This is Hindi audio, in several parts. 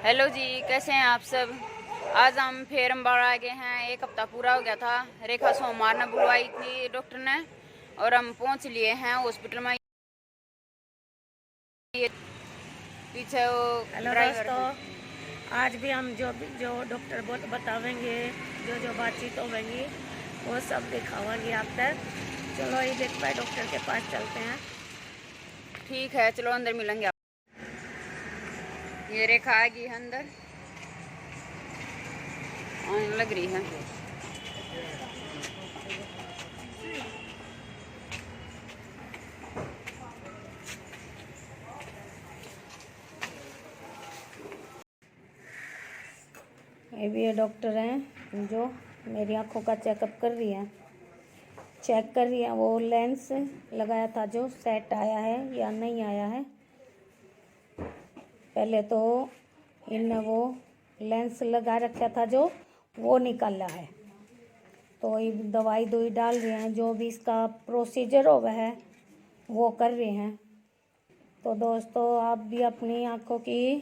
हेलो जी, कैसे हैं आप सब। आज हम फिर अम्बाड़ा आ गए हैं। एक हफ्ता पूरा हो गया था। रेखा सोमवार ने बुलवाई थी डॉक्टर ने और हम पहुंच लिए हैं हॉस्पिटल में। ये पीछे वो हेलो दोस्तों, आज भी हम जो डॉक्टर बतावेंगे, जो बातचीत होगी वो सब दिखावांगे आप तक। चलो ये देख पाए डॉक्टर के पास चलते हैं। ठीक है, चलो अंदर मिलेंगे आप। ये रेखा आ गई है अंदर, आने लग रही है। ये भी ये डॉक्टर हैं जो मेरी आंखों का चेकअप कर रही है, चेक कर रही है। वो लेंस लगाया था जो सेट आया है या नहीं आया है। पहले तो इनने वो लेंस लगा रखा था जो वो निकाला है, तो ये दवाई डाल रहे हैं। जो भी इसका प्रोसीजर हो वह है वो कर रहे हैं। तो दोस्तों, आप भी अपनी आँखों की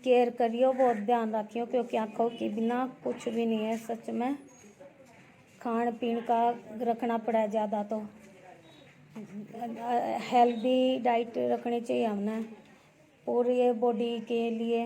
केयर करियो, बहुत ध्यान रखियो, क्योंकि आँखों के बिना कुछ भी नहीं है। सच में खान पीन का रखना पड़ा है ज़्यादा, तो हेल्दी डाइट रखनी चाहिए हमने पूरी बॉडी के लिए।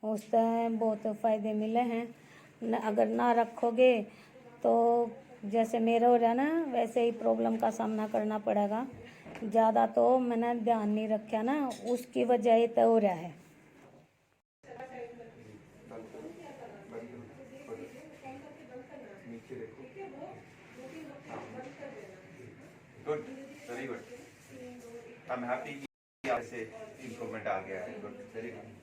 उससे बहुत फ़ायदे मिले हैं। अगर ना रखोगे तो जैसे मेरा हो रहा है ना, वैसे ही प्रॉब्लम का सामना करना पड़ेगा। ज़्यादा तो मैंने ध्यान नहीं रखा ना, उसकी वजह ये तो हो रहा है। Good, very good. I am happy कि ऐसे इम्प्रूवमेंट आ गया है। Good, very good.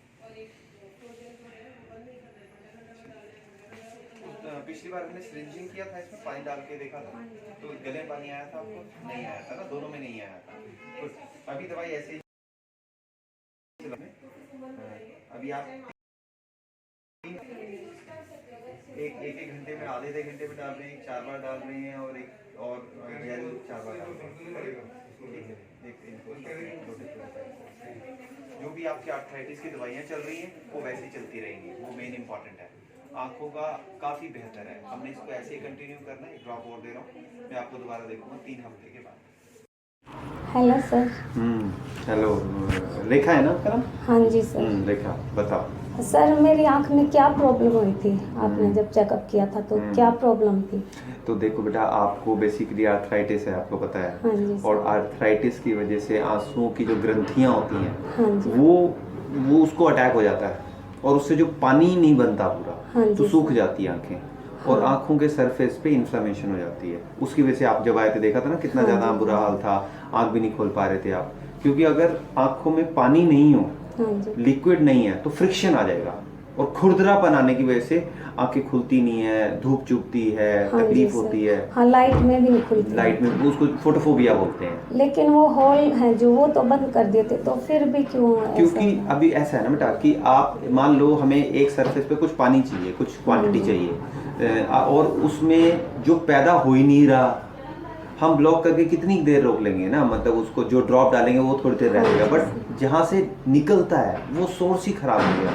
पिछली बार हमने सिरिंजिंग किया था, इसमें पानी डाल के देखा था, तो गले में पानी आया था आपको? नहीं आया था ना, दोनों में नहीं आया था। गुड। अभी दवाई ऐसे ही अभी आप एक घंटे में, आधे घंटे में डाल रहे हैं, 4 बार डाल रहे हैं, और एक और जेल 4 बार डाल रहे हैं। जो भी आपकी आर्थराइटिस की दवाइयाँ चल रही हैं वो वैसे ही चलती रहेंगी, वो मेन इंपॉर्टेंट है। आंखों का काफ़ी बेहतर है, हमने इसको ऐसे ही कंटिन्यू करना है। एक ड्रॉप और दे रहा हूँ, मैं आपको दोबारा देखूंगा 3 हफ्ते के बाद। Hello sir. हेलो, रेखा है ना आपका नाम? हाँ जी सर। रेखा, बताओ। सर, मेरी आँख में क्या प्रॉब्लम हुई थी? आपने जब चेकअप किया था तो क्या प्रॉब्लम थी? तो देखो बेटा, आपको बेसिकली आर्थराइटिस है, आपको पता है। हाँ जी और आर्थराइटिस की वजह से आंसुओं की जो ग्रंथियां होती हैं, हाँ जी, वो उसको अटैक हो जाता है, और उससे जो पानी नहीं बनता पूरा, हाँ तो जी सूख जाती है आंखें, और आंखों के सरफेस पे इन्फ्लेमेशन हो जाती है। उसकी वजह से आप जब आए थे देखा था ना, कितना हाँ ज़्यादा जी, बुरा हाल था, आंख भी नहीं खोल पा रहे थे आप। क्योंकि अगर आंखों में पानी नहीं हो, हाँ जी, लिक्विड नहीं है, तो फ्रिक्शन आ जाएगा, और खुरदरापन आने की वजह से आंखें खुलती नहीं है, धूप चुभती है, हाँ जी तकलीफ सर। होती है। हाँ, लाइट में भी नहीं खुलती। लाइट में उसको फोटोफोबिया बोलते हैं। लेकिन वो हॉल है जो वो तो बंद कर दिए थे, तो फिर भी क्यों ऐसा? क्योंकि अभी ऐसा है ना बेटा, कि आप मान लो हमें एक सरफेस पे कुछ पानी चाहिए, कुछ क्वांटिटी चाहिए, और उसमें जो पैदा हो ही नहीं रहा, हम ब्लॉक करके कितनी देर रोक लेंगे ना, मतलब उसको जो ड्रॉप डालेंगे वो थोड़ी देर रहेगा, बट जहाँ से निकलता है वो सोर्स ही खराब हो गया।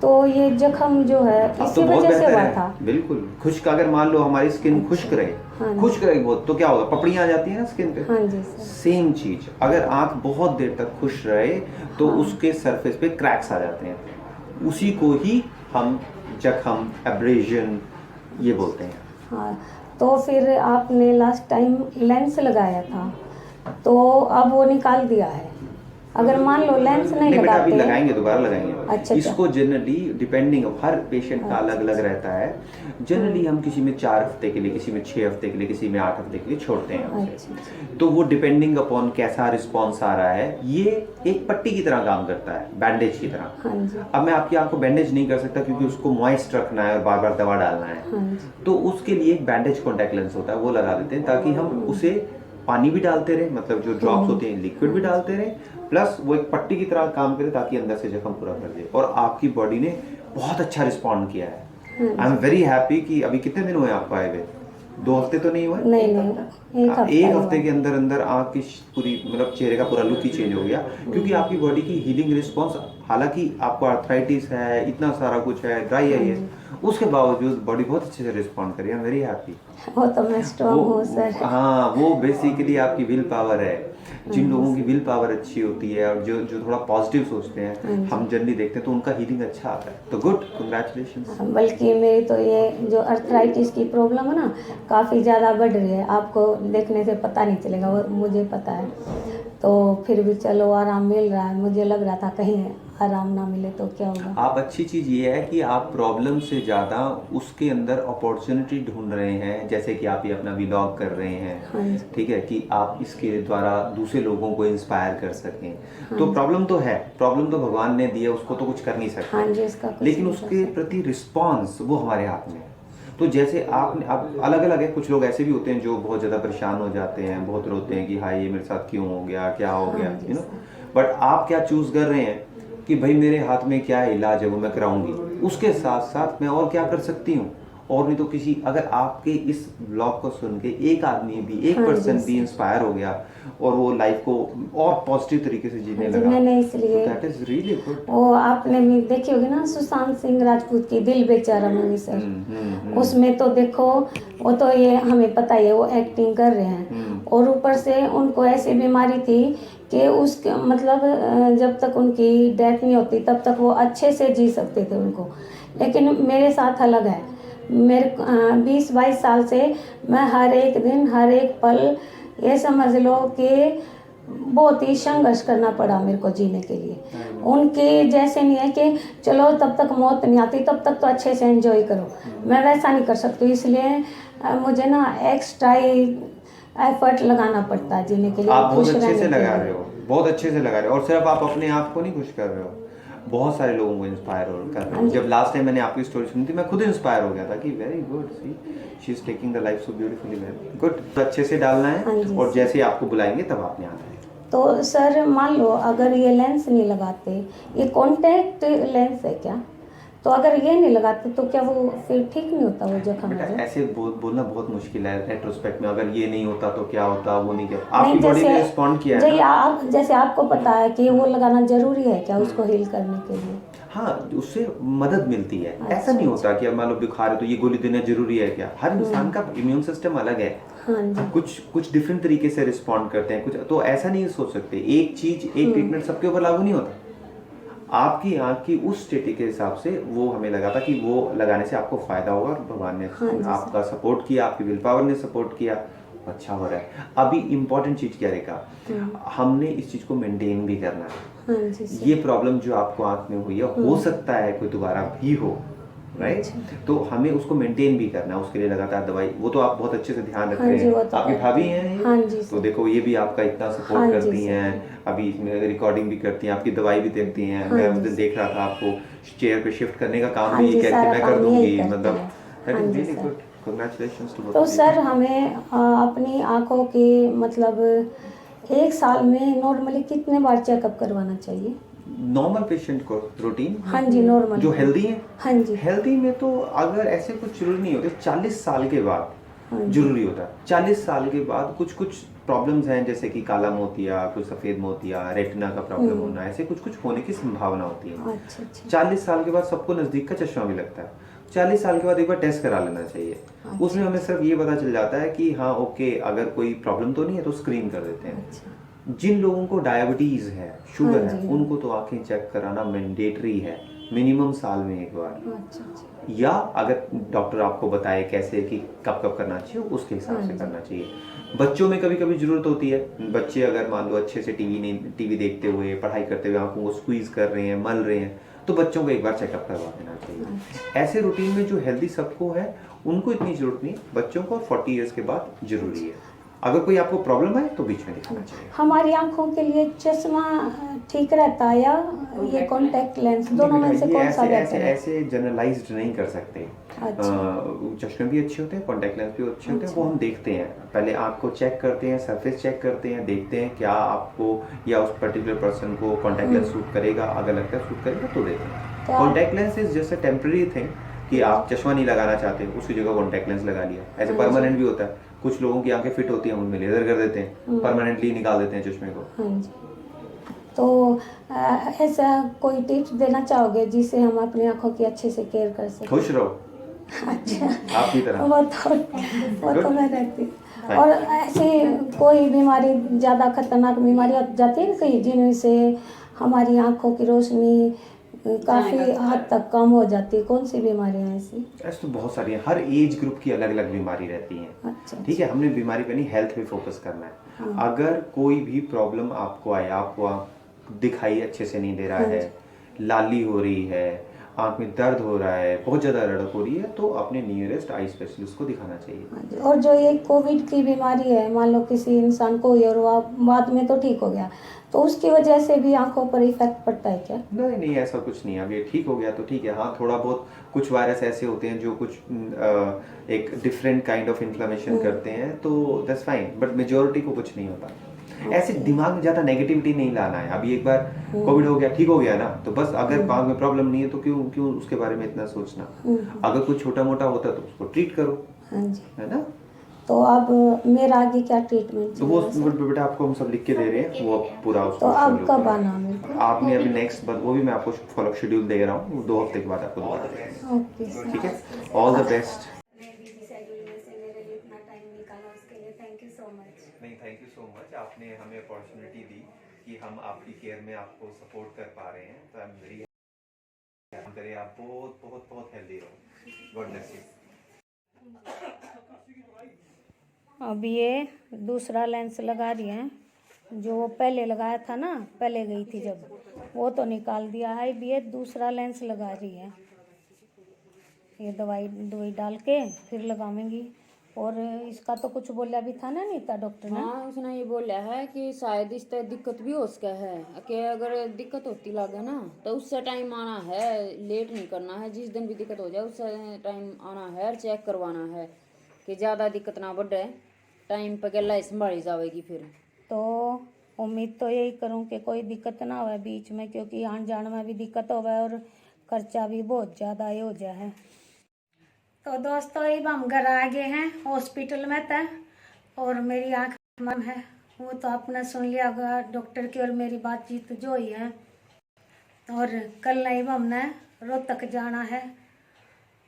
तो ये जख्म जो है इसी तो बहुत वजह से बेहतर हुआ है, था। बिल्कुल। खुश्क, अगर मान लो हमारी स्किन खुश्क रहे, हाँ जी, खुश्क रहे बहुत, तो क्या होगा, पपड़ियाँ आ जाती है ना स्किन पे। हाँ जी सर। सेम चीज, अगर आंख बहुत देर तक खुश रहे तो उसके सरफेस पे क्रैक्स आ जाते हैं। उसी को ही हम जख्म, एब्रेजन ये बोलते हैं। हाँ, तो फिर आपने लास्ट टाइम लेंस लगाया था, तो अब वो निकाल दिया है। अगर मान लो लेंस नहीं बेटा, अभी लगाते। लगाएंगे, दोबारा लगाएंगे। अच्छा, इसको जनरली डिपेंडिंग, हर पेशेंट का अलग अलग रहता है। जनरली हम किसी में 4 हफ्ते के लिए, किसी में 6 हफ्ते के लिए, किसी में 8 हफ्ते के लिए छोड़ते हैं उसे। तो वो डिपेंडिंग अपॉन कैसा रिस्पॉन्स आ रहा है। ये एक पट्टी की तरह काम करता है, बैंडेज की तरह। हाँ जी, अब मैं आपकी आंख को बैंडेज नहीं कर सकता, क्योंकि उसको मॉइस्ट रखना है और बार बार दवा डालना है। हाँ जी, तो उसके लिए एक बैंडेज कॉन्टैक्ट लेंस होता है, वो लगा देते हैं, ताकि हम उसे पानी भी डालते रहे, मतलब जो ड्रॉप्स होते हैं लिक्विड भी डालते रहे, प्लस वो एक पट्टी की तरह काम करे, ताकि अंदर से जख्म पूरा कर दे। और आपकी बॉडी ने बहुत अच्छा रिस्पॉन्ड किया है। आई एम वेरी हैप्पी कि अभी कितने दिन हुए आपको आए हुए? 2 हफ्ते तो नहीं हुए? नहीं, एक हफ्ते के अंदर अंदर आँख की पूरी, मतलब चेहरे का पूरा लुक ही चेंज हो गया, क्योंकि आपकी बॉडी की हीलिंग रिस्पॉन्स हालांकि आपको आर्थराइटिस है, इतना सारा कुछ है, ड्राई आई है, उसके बावजूद बॉडी बहुत अच्छे से रिस्पॉन्ड करी। I am very happy. वो तो मैं स्ट्रॉन्ग हूँ सर। हाँ, वो बेसिकली आपकी विल पावर है। जिन लोगों की विल पावर अच्छी होती है और जो जो थोड़ा पॉजिटिव सोचते हैं, हम जनरली देखते हैं तो उनका हीलिंग अच्छा आता है। तो गुड, कंग्रेचुलेशंस। बल्कि मेरी तो ये जो अर्थराइटिस की प्रॉब्लम है ना, काफ़ी ज़्यादा बढ़ रही है। आपको देखने से पता नहीं चलेगा, वो मुझे पता है। तो फिर भी चलो आराम मिल रहा है। मुझे लग रहा था कहीं आराम ना मिले तो क्या होगा। आप अच्छी चीज़ ये है कि आप प्रॉब्लम से ज़्यादा उसके अंदर अपॉर्चुनिटी ढूंढ रहे हैं, जैसे कि आप ये अपना व्लॉग कर रहे हैं, ठीक है, कि आप इसके द्वारा दूसरे लोगों को इंस्पायर कर सकें। तो प्रॉब्लम तो है, प्रॉब्लम तो भगवान ने दी है, उसको तो कुछ कर नहीं सकते। हाँ जी, इसका कुछ लेकिन नहीं उसके प्रति रिस्पॉन्स वो हमारे हाथ में है। तो जैसे आपने, आप अलग अलग है, कुछ लोग ऐसे भी होते हैं जो बहुत ज़्यादा परेशान हो जाते हैं, बहुत रोते हैं कि हाय ये मेरे साथ क्यों हो गया, क्या हो गया, यू नो। बट आप क्या चूज़ कर रहे हैं कि भाई मेरे हाथ में क्या इलाज है वो मैं कराऊंगी, उसके साथ साथ मैं और क्या कर सकती हूँ। और नहीं तो किसी, अगर आपके इस ब्लॉग को सुन के एक आदमी भी, एक पर्सन भी इंस्पायर हो गया और वो लाइफ को और पॉजिटिव तरीके से जीने लगा, मैंने इसलिए दैट इज रियली गुड। वो आपने भी देखी होगी ना सुशांत सिंह राजपूत की दिल बेचारा मूवी सर। उसमें तो देखो, वो तो ये हमें पता ही है वो एक्टिंग कर रहे हैं, और ऊपर से उनको ऐसी बीमारी थी कि उसके मतलब जब तक उनकी डेथ नहीं होती तब तक वो अच्छे से जी सकते थे उनको। लेकिन मेरे साथ अलग है। मेरे 20-22 साल से मैं हर एक दिन, हर एक पल, ये समझ लो कि बहुत ही संघर्ष करना पड़ा मेरे को जीने के लिए। उनके जैसे नहीं है कि चलो तब तक मौत नहीं आती तब तक तो अच्छे से एंजॉय करो, मैं वैसा नहीं कर सकती। इसलिए मुझे ना एक्स्ट्रा एफर्ट लगाना पड़ता है जीने के लिए। आप बहुत अच्छे से लगा रहे हो, बहुत अच्छे से लगा रहे हो, और सिर्फ आप अपने आप को नहीं खुश कर रहे हो, बहुत सारे लोगों को इंस्पायर कर रहे हो। जब लास्ट टाइम मैंने आपकी स्टोरी सुनी थी मैं खुद इंस्पायर हो गया था कि very good, she is taking the life so beautifully, very good. तो अच्छे से डालना है, और जैसे आपको बुलाएंगे तब आपने आना है। तो सर मान लो अगर ये लेंस नहीं लगाते, ये कॉन्टैक्ट लेंस है क्या, तो अगर ये नहीं लगाते तो क्या वो फिर ठीक नहीं होता वो जख्म? ऐसे बोलना बहुत मुश्किल है रेट्रोस्पेक्ट में। अगर ये नहीं होता तो क्या होता, वो नहीं क्या, आपकी बॉडी ने रिस्पॉन्ड किया है ना? जैसे आपको पता है कि वो लगाना जरूरी है क्या उसको हील करने के लिए? हाँ, उससे मदद मिलती है। ऐसा नहीं होता कि अब मान लो बुखार है तो ये गोली देना जरूरी है क्या। हर इंसान का इम्यून सिस्टम अलग है, कुछ डिफरेंट तरीके से रिस्पॉन्ड करते हैं, कुछ तो ऐसा नहीं सोच सकते एक चीज, एक ट्रीटमेंट सबके ऊपर लागू नहीं होता। आपकी आंख की उस स्थिति के हिसाब से वो हमें लगा था कि वो लगाने से आपको फायदा होगा, भगवान ने आपका सपोर्ट किया, आपकी विल पावर ने सपोर्ट किया, अच्छा हो रहा है। अभी इम्पोर्टेंट चीज क्या रहेगा, हमने इस चीज को मेंटेन भी करना है। ये प्रॉब्लम जो आपको आंख में हुई है, हो सकता है कोई दोबारा भी हो, राइट? तो हमें उसको मेंटेन भी करना है, उसके लिए लगातार दवाई, वो तो आप बहुत अच्छे से ध्यान रख रहे हैं। आपकी भाभी हैं, तो देखो ये भी आपका इतना सपोर्ट करती हैं, अभी रिकॉर्डिंग भी करती हैं, आपकी दवाई भी देती हैं। मैं उस दिन देख रहा था आपको चेयर पे शिफ्ट करने का काम भी ये कहती मैं कर दूंगी, मतलब really good, congratulations to both. तो सर हमें अपनी आंखों की मतलब एक साल में नॉर्मली कितने बार चेकअप करवाना चाहिए? नॉर्मल पेशेंट को रूटीन? हाँ जी, नॉर्मल जो हेल्दी है। हाँ जी, हेल्दी में तो अगर ऐसे कुछ जरूरी नहीं होते, 40 साल के बाद जरूरी होता है। 40 साल के बाद कुछ प्रॉब्लम्स हैं, जैसे कि काला मोतिया, कुछ सफेद मोतिया, रेटिना का प्रॉब्लम होना, ऐसे कुछ होने की संभावना होती है। अच्छा। 40 साल के बाद सबको नजदीक का चश्मा भी लगता है। 40 साल के बाद एक बार टेस्ट करा लेना चाहिए। उसमें हमें सिर्फ ये पता चल जाता है कि हाँ ओके, अगर कोई प्रॉब्लम तो नहीं है तो स्क्रीन कर देते हैं। जिन लोगों को डायबिटीज है, शुगर है, उनको तो आंखें चेक कराना मैंडेटरी है, मिनिमम साल में एक बार। या अगर डॉक्टर आपको बताए कैसे कि कब करना चाहिए, उसके हिसाब से करना चाहिए। बच्चों में कभी कभी जरूरत होती है, बच्चे अगर मान लो अच्छे से टीवी देखते हुए, पढ़ाई करते हुए आंखों को स्क्वीज कर रहे हैं, मल रहे हैं, तो बच्चों को एक बार चेकअप करवा देना चाहिए। ऐसे रूटीन में जो हेल्दी सबको है उनको इतनी जरूरत नहीं, बच्चों को 40 इयर्स के बाद जरूरी है। अगर कोई आपको प्रॉब्लम है तो बीच में दिखाना चाहिए। हमारी आंखों के लिए चश्मा ठीक रहता है या ये कॉन्टैक्ट लेंस, दोनों में से कौन सा बेहतर है? ऐसे जनरलाइज्ड नहीं कर सकते। चश्मे भी अच्छे होते हैं, कॉन्टैक्ट लेंस भी अच्छे होते हैं, वो हम देखते हैं। पहले आंख को चेक करते हैं, सरफेस चेक करते हैं, देखते हैं क्या आपको या उस पर्टिकुलर पर्सन को कॉन्टैक्ट लेंस सूट करेगा। अगर लगता है सूट करेगा तो देते हैं। Contact lens is just a temporary thing, कि आप चश्मा नहीं लगाना चाहते, उसकी जगह कॉन्टैक्ट लेंस लगा लिया। ऐसे परमानेंट भी होता है, कुछ लोगों की आंखें फिट होती हैं, उनमें लेजर कर देते हैं, परमानेंटली निकाल देते हैं चश्मे को। तो ऐसा कोई टिप्स देना चाहोगे जिससे हम अपनी आंखों की अच्छे से केयर कर सकें? खुश रहो अच्छा, आपकी तरह। वो तो मैं रहती। और ऐसी कोई बीमारी, ज़्यादा खतरनाक बीमारी हो जाती है कहीं जिनमें से हमारी आंखों की रोशनी काफ़ी हद तक कम हो जाती है? कौन सी बीमारियां ऐसी? ऐसे तो बहुत सारी हैं, हर एज ग्रुप की अलग अलग बीमारी रहती हैं। अच्छा, ठीक है, हमने बीमारी पे नहीं, हेल्थ पे फोकस करना है। अगर कोई भी प्रॉब्लम आपको आए, आपको आँख दिखाई अच्छे से नहीं दे रहा है, लाली हो रही है, आँख में दर्द हो रहा है, बहुत ज़्यादा रड़क हो रही है, तो अपने नियरेस्ट आई स्पेशलिस्ट को दिखाना चाहिए। और जो ये कोविड की बीमारी है, मान लो किसी इंसान को हुई और वो बाद में तो ठीक हो गया, तो उसकी वजह से भी आंखों पर इफेक्ट पड़ता है क्या? नहीं नहीं, ऐसा कुछ नहीं है। अब ये ठीक हो गया तो ठीक है। हाँ, थोड़ा बहुत कुछ वायरस ऐसे होते हैं जो कुछ एक डिफरेंट काइंड ऑफ इन्फ्लेमेशन करते हैं, तो दैट्स फाइन, बट मेजोरिटी को कुछ नहीं होता। ऐसे दिमाग में ज़्यादा नेगेटिविटी नहीं लाना है। अभी एक बार कोविड हो गया, ठीक हो गया ना, तो बस अगर दिमाग में प्रॉब्लम नहीं है तो क्यों क्यों उसके बारे में इतना सोचना। अगर कुछ छोटा मोटा होता तो उसको ट्रीट करो, हाँ जी। है ना। तो अब मेरा आगे क्या ट्रीटमेंट? तो वो बेटा आपको हम सब लिख के दे रहे हैं, वो पूरा उसको तो अब follow कब करो। आना है? आपने अभी नेक्स्ट बार वो भी मैं आपको फॉलो शेड्यूल दे रहा हूँ, 2 हफ्ते के बाद आपको दोबारा दे रहा हूँ। ओके, ठीक है, all the best. Thank you so much. नहीं, थैंक यू सो मच। आपने हमें अपॉर्चुनिटी दी कि हम आपकी केयर में आपको सपोर्ट कर पा रहे हैं, तो आई एम वेरी हैप्पी। आप बहुत बहुत बहुत हेल्दी रहो। God bless you. अब ये दूसरा लेंस लगा रही हैं, जो वो पहले लगाया था ना, पहले गई थी जब, वो तो निकाल दिया है। अब ये दूसरा लेंस लगा रही है, ये दवाई डाल के फिर लगावेंगी। और इसका तो कुछ बोला भी था ना नीता डॉक्टर ने? हाँ, उसने ये बोला है कि शायद इस तरह दिक्कत भी हो सका है कि अगर दिक्कत होती लगे ना तो उससे टाइम आना है, लेट नहीं करना है। जिस दिन भी दिक्कत हो जाए उससे टाइम आना है और चेक करवाना है कि ज़्यादा दिक्कत ना बढ़े, टाइम पर गला संभाली जाएगी फिर। तो उम्मीद तो यही करूं कि कोई दिक्कत ना हो बीच में, क्योंकि आने जाने में भी दिक्कत हो और खर्चा भी बहुत ज़्यादा ही हो जाए। तो दोस्तों, अब हम घर आ गए हैं हॉस्पिटल में तक, और मेरी आँख में है, वो तो आपने सुन लिया होगा डॉक्टर की और मेरी बातचीत जो ही है। और कल नहीं हमने रोहतक जाना है,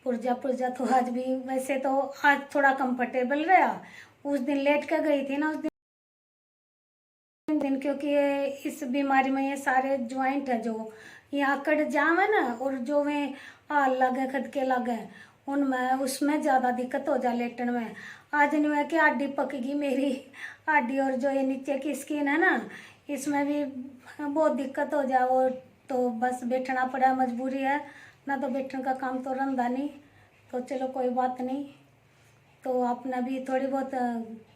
पुर्जा तो आज भी, वैसे तो आज थोड़ा कंफर्टेबल रहा। उस दिन लेट कर गई थी ना, उस दिन क्योंकि इस बीमारी में ये सारे ज्वाइंट है जो यहाँ कट जावे ना, और जो वे हाल लगे खदके लगे उनमें, उसमें ज़्यादा दिक्कत हो जा लेटन में। आज नहीं है कि हड्डी पकेगी मेरी हड्डी, और जो ये नीचे की स्किन है ना, इसमें भी बहुत दिक्कत हो जाए। वो तो बस बैठना पड़ा, मजबूरी है ना, तो बैठने का काम तो रंधा नहीं। तो चलो कोई बात नहीं। तो आपने भी थोड़ी बहुत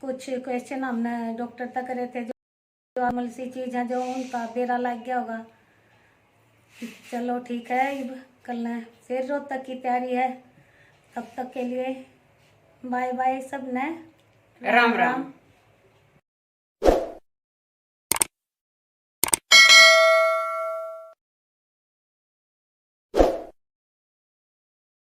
कुछ क्वेश्चन हमने डॉक्टर तक करे थे, जो नॉर्मल सी चीज़ है, जो उनका बेरा लग गया होगा। चलो ठीक है, अब कल फिर रोहतक की तैयारी है। तब तक के लिए बाय बाय सब ने, राम राम।